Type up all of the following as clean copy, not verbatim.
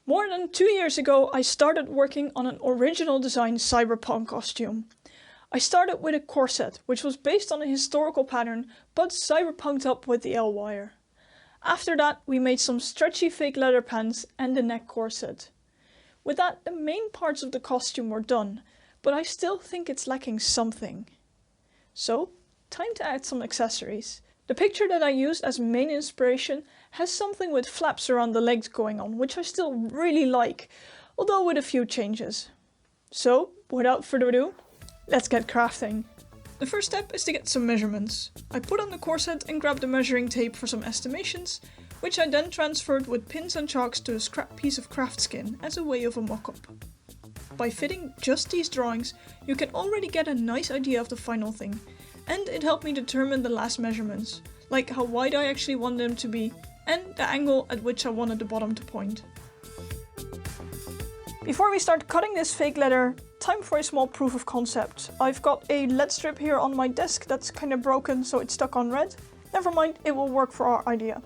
More than 2 years ago, I started working on an original design cyberpunk costume. I started with a corset, which was based on a historical pattern, but cyberpunked up with the L-wire. After that, we made some stretchy fake leather pants and the neck corset. With that, the main parts of the costume were done, but I still think it's lacking something. So, time to add some accessories. The picture that I used as main inspiration has something with flaps around the legs going on, which I still really like, although with a few changes. So, without further ado, let's get crafting. The first step is to get some measurements. I put on the corset and grabbed the measuring tape for some estimations, which I then transferred with pins and chalks to a scrap piece of Craftskin as a way of a mock-up. By fitting just these drawings, you can already get a nice idea of the final thing, and it helped me determine the last measurements, like how wide I actually wanted them to be, and the angle at which I wanted the bottom to point. Before we start cutting this fake leather, time for a small proof of concept. I've got a LED strip here on my desk that's kind of broken, so it's stuck on red. Never mind, it will work for our idea.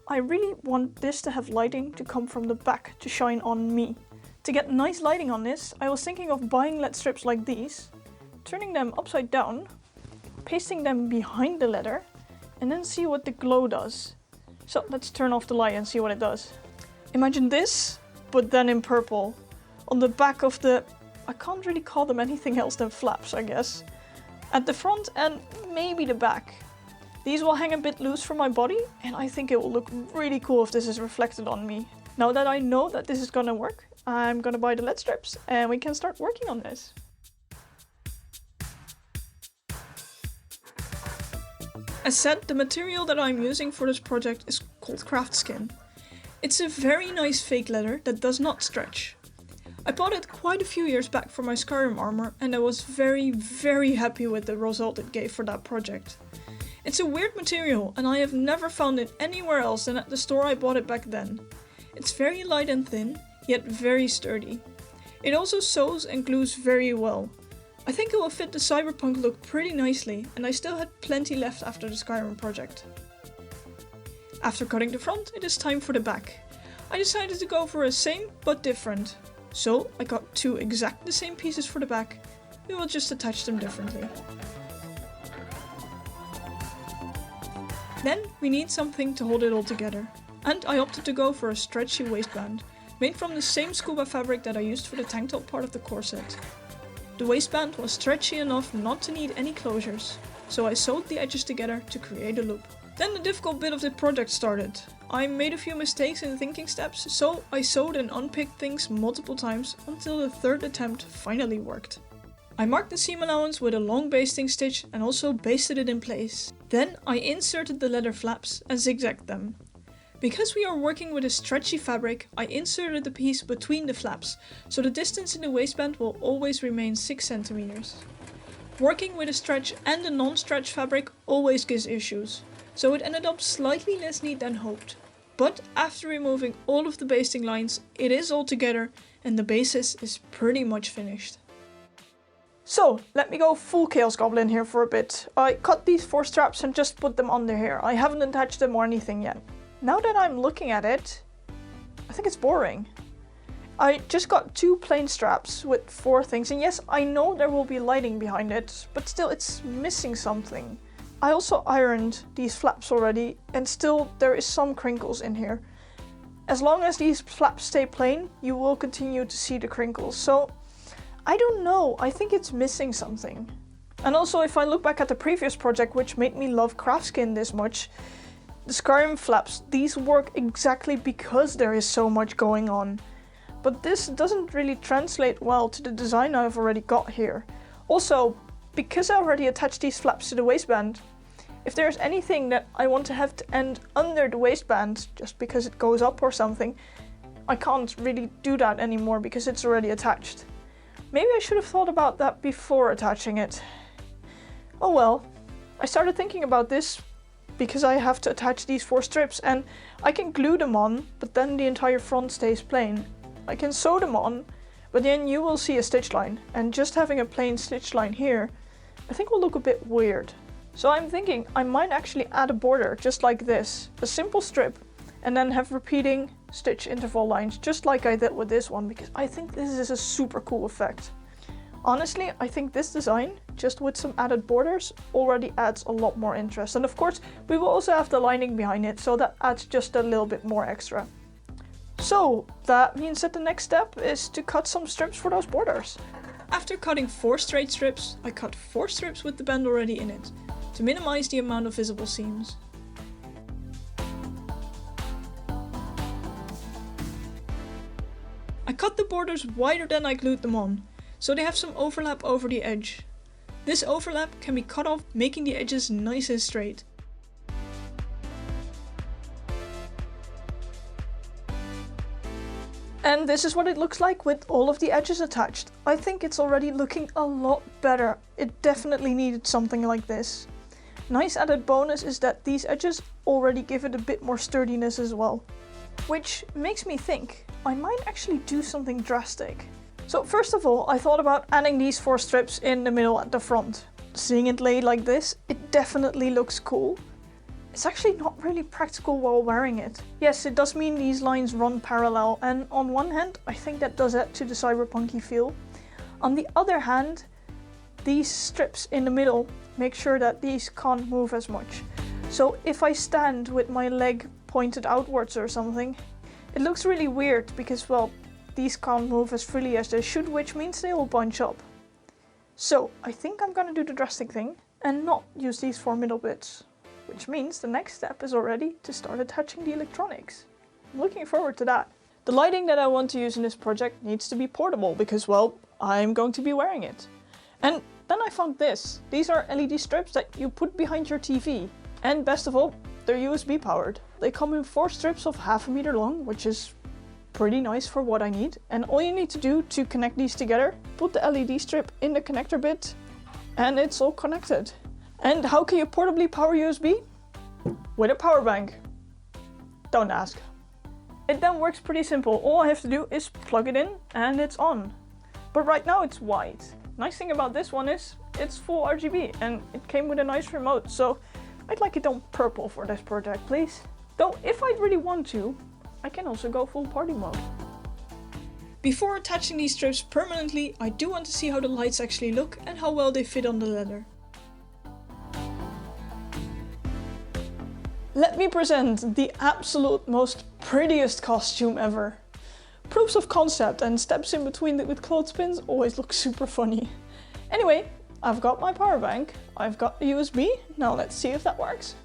I really want this to have lighting to come from the back to shine on me. To get nice lighting on this, I was thinking of buying LED strips like these, turning them upside down, pasting them behind the leather, and then see what the glow does. So let's turn off the light and see what it does. Imagine this, but then in purple, on the back of the, I can't really call them anything else than flaps, I guess, at the front and maybe the back. These will hang a bit loose from my body, and I think it will look really cool if this is reflected on me. Now that I know that this is gonna work, I'm gonna buy the LED strips and we can start working on this. As said, the material that I'm using for this project is called Craftskin. It's a very nice fake leather that does not stretch. I bought it quite a few years back for my Skyrim armor and I was very happy with the result it gave for that project. It's a weird material and I have never found it anywhere else than at the store I bought it back then. It's very light and thin, yet very sturdy. It also sews and glues very well. I think it will fit the cyberpunk look pretty nicely, and I still had plenty left after the Skyrim project. After cutting the front, it is time for the back. I decided to go for a same but different. So I got two exactly the same pieces for the back. We will just attach them differently. Then we need something to hold it all together. And I opted to go for a stretchy waistband, made from the same scuba fabric that I used for the tank top part of the corset. The waistband was stretchy enough not to need any closures, so I sewed the edges together to create a loop. Then the difficult bit of the project started. I made a few mistakes in the thinking steps, so I sewed and unpicked things multiple times until the third attempt finally worked. I marked the seam allowance with a long basting stitch and also basted it in place. Then I inserted the leather flaps and zigzagged them. Because we are working with a stretchy fabric, I inserted the piece between the flaps, so the distance in the waistband will always remain 6 cm. Working with a stretch and a non-stretch fabric always gives issues, so it ended up slightly less neat than hoped. But after removing all of the basting lines, it is all together and the basis is pretty much finished. So, let me go full Chaos Goblin here for a bit. I cut these 4 straps and just put them under here. I haven't attached them or anything yet. Now that I'm looking at it, I think it's boring. I just got 2 plain straps with 4 things, and yes, I know there will be lighting behind it, but still it's missing something. I also ironed these flaps already, and still there is some crinkles in here. As long as these flaps stay plain, you will continue to see the crinkles, so I don't know, I think it's missing something. And also, if I look back at the previous project, which made me love Craftskin this much, the Skyrim flaps, these work exactly because there is so much going on. But this doesn't really translate well to the design I've already got here. Also, because I already attached these flaps to the waistband, if there's anything that I want to have to end under the waistband, just because it goes up or something, I can't really do that anymore because it's already attached. Maybe I should have thought about that before attaching it. Oh well, I started thinking about this because I have to attach these 4 strips and I can glue them on, but then the entire front stays plain. I can sew them on, but then you will see a stitch line, and just having a plain stitch line here I think will look a bit weird. So I'm thinking I might actually add a border just like this, a simple strip, and then have repeating stitch interval lines, just like I did with this one, because I think this is a super cool effect. Honestly, I think this design, just with some added borders, already adds a lot more interest. And of course, we will also have the lining behind it, so that adds just a little bit more extra. So that means that the next step is to cut some strips for those borders. After cutting 4 straight strips, I cut 4 strips with the band already in it, to minimize the amount of visible seams. I cut the borders wider than I glued them on, so they have some overlap over the edge. This overlap can be cut off, making the edges nice and straight. And this is what it looks like with all of the edges attached. I think it's already looking a lot better. It definitely needed something like this. Nice added bonus is that these edges already give it a bit more sturdiness as well. Which makes me think I might actually do something drastic. So first of all, I thought about adding these 4 strips in the middle at the front. Seeing it laid like this, it definitely looks cool. It's actually not really practical while wearing it. Yes, it does mean these lines run parallel, and on one hand, I think that does add to the cyberpunky feel. On the other hand, these strips in the middle make sure that these can't move as much. So if I stand with my leg pointed outwards or something, it looks really weird because, well, these can't move as freely as they should, which means they will bunch up. So I think I'm gonna do the drastic thing and not use these 4 middle bits. Which means the next step is already to start attaching the electronics. I'm looking forward to that. The lighting that I want to use in this project needs to be portable because, well, I'm going to be wearing it. And then I found this. These are LED strips that you put behind your TV. And best of all, they're USB powered. They come in 4 strips of 1/2 meter long, which is pretty nice for what I need. And all you need to do to connect these together, put the LED strip in the connector bit, and it's all connected. And how can you portably power USB? With a power bank. Don't ask. It then works pretty simple. All I have to do is plug it in and it's on. But right now it's white. Nice thing about this one is it's full RGB and it came with a nice remote, so I'd like it on purple for this project, please. Though if I'd really want to, I can also go full party mode. Before attaching these strips permanently, I do want to see how the lights actually look and how well they fit on the leather. Let me present the absolute most prettiest costume ever. Proofs of concept and steps in between with clothespins always look super funny. Anyway, I've got my power bank, I've got the USB, now let's see if that works.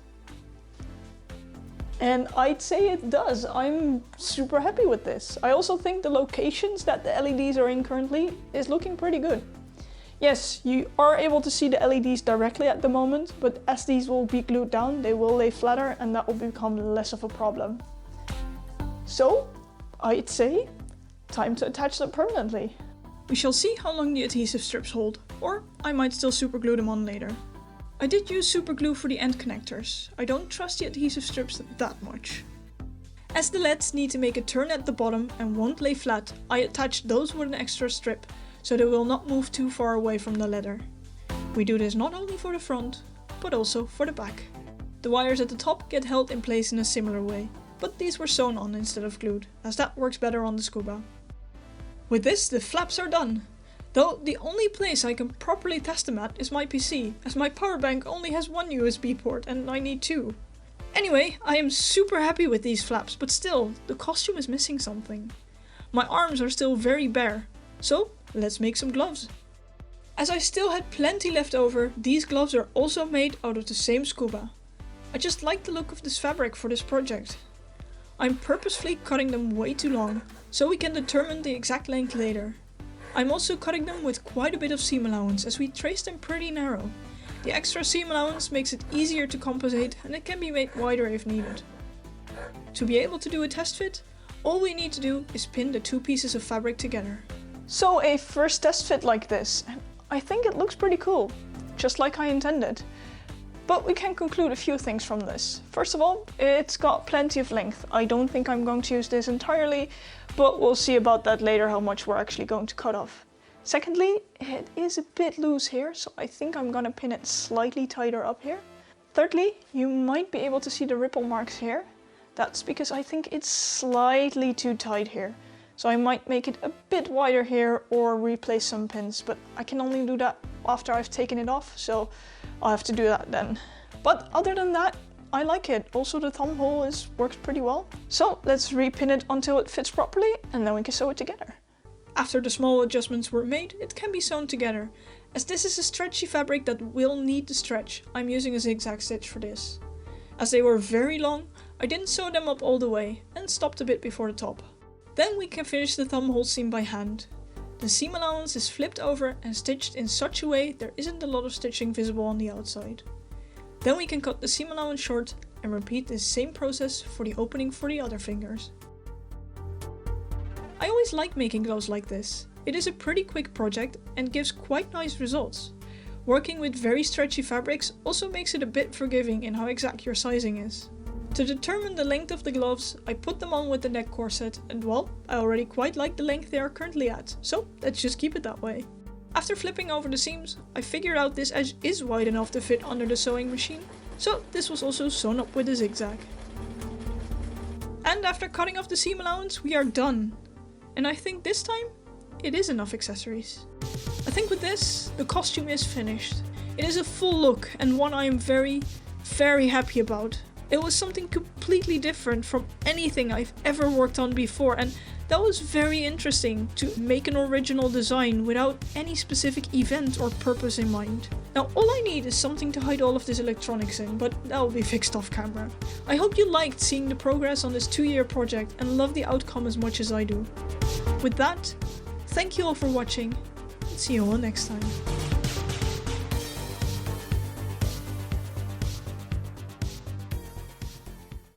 And I'd say it does. I'm super happy with this. I also think the locations that the LEDs are in currently is looking pretty good. Yes, you are able to see the LEDs directly at the moment, but as these will be glued down, they will lay flatter and that will become less of a problem. So, I'd say, time to attach them permanently. We shall see how long the adhesive strips hold, or I might still super glue them on later. I did use super glue for the end connectors. I don't trust the adhesive strips that much. As the LEDs need to make a turn at the bottom and won't lay flat, I attached those with an extra strip, so they will not move too far away from the leather. We do this not only for the front, but also for the back. The wires at the top get held in place in a similar way, but these were sewn on instead of glued, as that works better on the scuba. With this, the flaps are done. Though the only place I can properly test them at is my PC, as my power bank only has 1 USB port and I need 2. Anyway, I am super happy with these flaps, but still, the costume is missing something. My arms are still very bare, so let's make some gloves. As I still had plenty left over, these gloves are also made out of the same scuba. I just like the look of this fabric for this project. I'm purposefully cutting them way too long, so we can determine the exact length later. I'm also cutting them with quite a bit of seam allowance, as we traced them pretty narrow. The extra seam allowance makes it easier to compensate and it can be made wider if needed. To be able to do a test fit, all we need to do is pin the 2 pieces of fabric together. So a first test fit like this, and I think it looks pretty cool, just like I intended. But we can conclude a few things from this. First of all, it's got plenty of length. I don't think I'm going to use this entirely, but we'll see about that later how much we're actually going to cut off. Secondly, it is a bit loose here, so I think I'm gonna pin it slightly tighter up here. Thirdly, you might be able to see the ripple marks here. That's because I think it's slightly too tight here. So I might make it a bit wider here or replace some pins, but I can only do that after I've taken it off, so I'll have to do that then. But other than that, I like it. Also the thumb hole works pretty well. So let's repin it until it fits properly and then we can sew it together. After the small adjustments were made, it can be sewn together. As this is a stretchy fabric that will need to stretch, I'm using a zigzag stitch for this. As they were very long, I didn't sew them up all the way and stopped a bit before the top. Then we can finish the thumb hole seam by hand. The seam allowance is flipped over and stitched in such a way there isn't a lot of stitching visible on the outside. Then we can cut the seam allowance short and repeat this same process for the opening for the other fingers. I always like making gloves like this. It is a pretty quick project and gives quite nice results. Working with very stretchy fabrics also makes it a bit forgiving in how exact your sizing is. To determine the length of the gloves, I put them on with the neck corset and well, I already quite like the length they are currently at, so let's just keep it that way. After flipping over the seams, I figured out this edge is wide enough to fit under the sewing machine, so this was also sewn up with a zigzag. And after cutting off the seam allowance, we are done. And I think this time, it is enough accessories. I think with this, the costume is finished. It is a full look and one I am very, very happy about. It was something completely different from anything I've ever worked on before, and that was very interesting to make an original design without any specific event or purpose in mind. Now all I need is something to hide all of this electronics in, but that will be fixed off camera. I hope you liked seeing the progress on this 2-year project and love the outcome as much as I do. With that, thank you all for watching, and see you all next time.